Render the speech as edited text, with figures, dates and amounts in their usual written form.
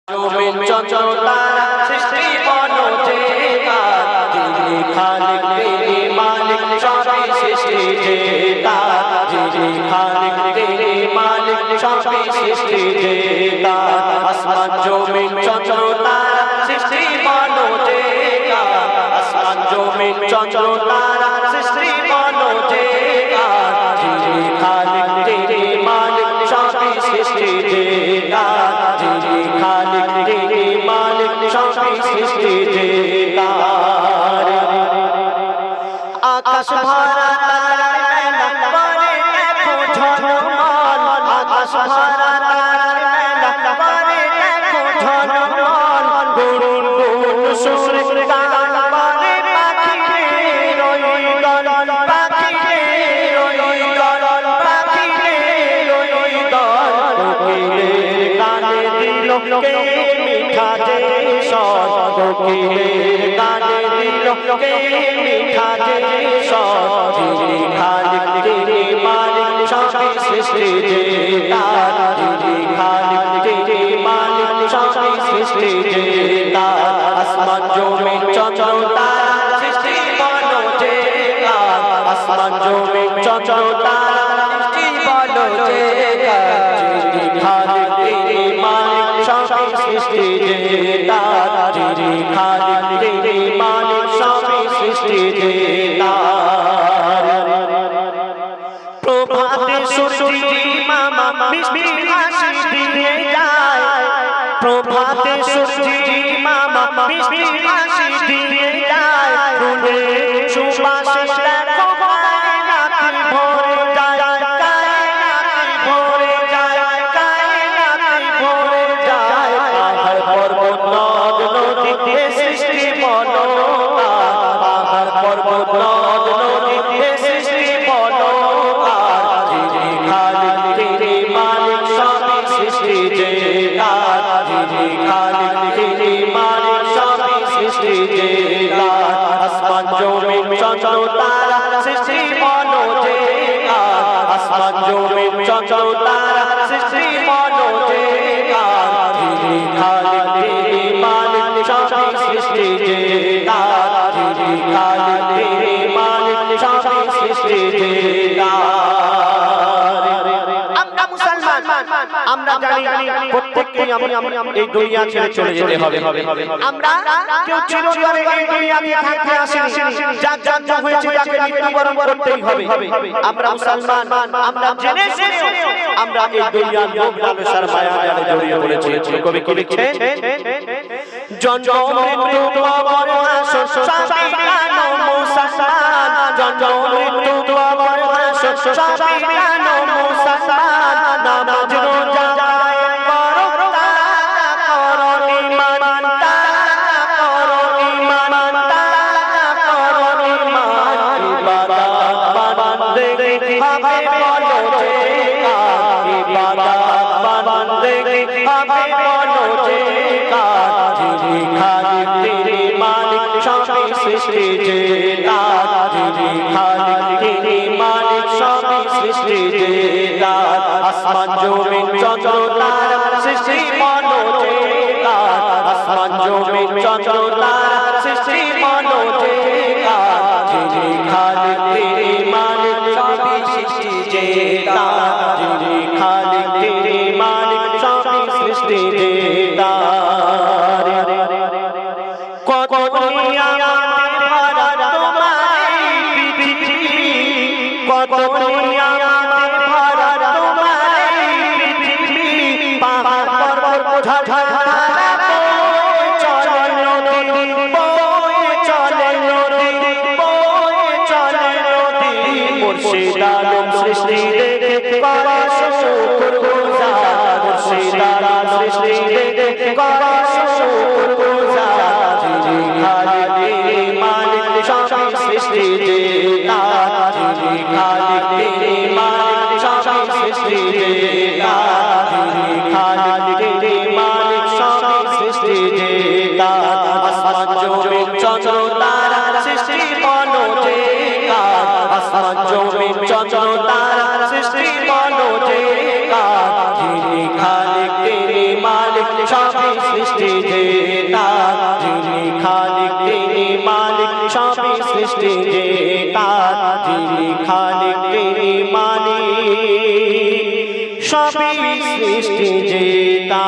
জমিন চঞ্চলতা সৃষ্টি বলো যে কার, যিনি খালিক তিনি মালিক সবই সৃষ্টি যে তার, যিনি খালিক তিনি মালিক সবই সৃষ্টি যে তার। আসমান জমিন চঞ্চলতা সৃষ্টি বলো যে কার, আসমান জমিন চঞ্চলতা সৃষ্টি বলো যে কার, যিনি খালিক তিনি মালিক সবই সৃষ্টি যে তার, যিনি খালিক তিনি মালিক সবই সৃষ্টি যে তার। আকাশ ভরা তারার মেলা করে দেখো ঝলমল, আকাশ ভরা তারার মেলা করে দেখো ঝলমল, গুরুর গুণ সুরে গান করে পাখিদের ওই দল, পাখিদের ওই দল, পাখিদের ওই দল। কোকিলের গানে দিল কে মিঠা যে স্বর, কোকিলের গানে দিল কে মিঠা যে স্বর, যিনি খালিক তিনি মালিক সবই সৃষ্টি যে তার, যিনি খালিক তিনি মালিক সবই সৃষ্টি যে তার। আসমান জমিন চঞ্চলতা সৃষ্টি বলো যে কার, আসমান জমিন চঞ্চলতা সৃষ্টি বলো যে কার, যিনি খালিক তিনি মালিক সবই সৃষ্টি যে তার, যিনি খালিক তিনি মালিক সবই সৃষ্টি যে তার। প্রভাতে সূর্যি মামা মিষ্টি হাসি দিয়ে যায়, প্রভাতে সূর্যি মামা মিষ্টি হাসি দিয়ে যায়, ফুলের সুবাসে দেখো কায়নাত ভরে যায়, কায়নাত ভরে যায়, কায়নাত ভরে যায়। পাহাড় পর্বত নদ নদী সৃষ্টি বলো কার, পাহাড় পর্বত নদ নদী সৃষ্টি বলো কার, যিনি খালিক তিনি মালিক সবই সৃষ্টি যে তার, যিনি খালিক তিনি মালিক সবই সৃষ্টি যে তার। আসমান জমিন চঞ্চলতা সৃষ্টি বলো যে কার, আসমান জমিন চঞ্চলতা সৃষ্টি বলো যে কার, যিনি খালিক তিনি মালিক সবই সৃষ্টি যে তার, যিনি খালিক তিনি মালিক সবই সৃষ্টি যে তার। আমরা মুসলমান, আমরা জানি প্রত্যেককেই এই দুনিয়া ছেড়ে চলে যেতে হবে। আমরা কেউ চিরতরে এই দুনিয়াতে থাকতে আসেনি, যার জন্ম হয়েছে তাকে মৃত্যুবরণ করতেই হবে। আমরা মুসলমান, আমরা জেনে শুনে আমরা এই দুনিয়ার লোভ লালসার মায়া জালে জড়িয়ে পড়েছি। কবি কি লিখছেন? জন্ম মৃত্যু কবর হাসর সবই জানো মুসলমান, জন্ম মৃত্যু কবর হাসর সবই জানো মুসলমান। নামাজ রোজা জায়েজ করো তাআলা করো ঈমান, তাআলা করো ঈমান, তাআলা করো ঈমান। ইবাদত বান্দেগি হবে বলো যে কার, ইবাদত বান্দেগি হবে বলো যে কার, যিনি খালিক তিনি মালিক সবই সৃষ্টি যে তার, যিনি খালিক তিনি মালিক সবই সৃষ্টি যে তার। আসমান জমিন চঞ্চলতা সৃষ্টি বলো যে কার, আসমান জমিন চঞ্চলতা সৃষ্টি বলো যে কার, যিনি খালিক তিনি মালিক সবই সৃষ্টি যে তার, যিনি খালিক তিনি মালিক সবই সৃষ্টি যে তার। কত নিয়ামতে ভরা তোমার এই পৃথিবী, কত নিয়ামতে ভরা তোমার এই পৃথিবী, পাহাড় পর্বত ঝরঝরা বয়ে চলে নদী, বয়ে চলে নদী, বয়ে চলে নদী। মুর্শিদ আলম সৃষ্টি দেখে করে শুকরগুজার, মুর্শিদ আলম সৃষ্টি দেখে করে শুকরগুজার, যিনি খালিক তিনি মালিক সবই সৃষ্টি যে তার, যিনি খালিক তিনি মালিক সবই সৃষ্টি যে তার, যিনি খালিক তিনি মালিক সবই সৃষ্টি যে তার। আসমান জমিন চঞ্চলতা সৃষ্টি বলো যে কার, আসমান জমিন চঞ্চলতা সৃষ্টি বলো যে কার, যিনি খালিক তিনি মালিক সবই সৃষ্টি জেতা যিনি খালিক তিনি মালিক সবই সৃষ্টি জেতা যিনি খালিক তিনি মালিক সবই সৃষ্টি জেতা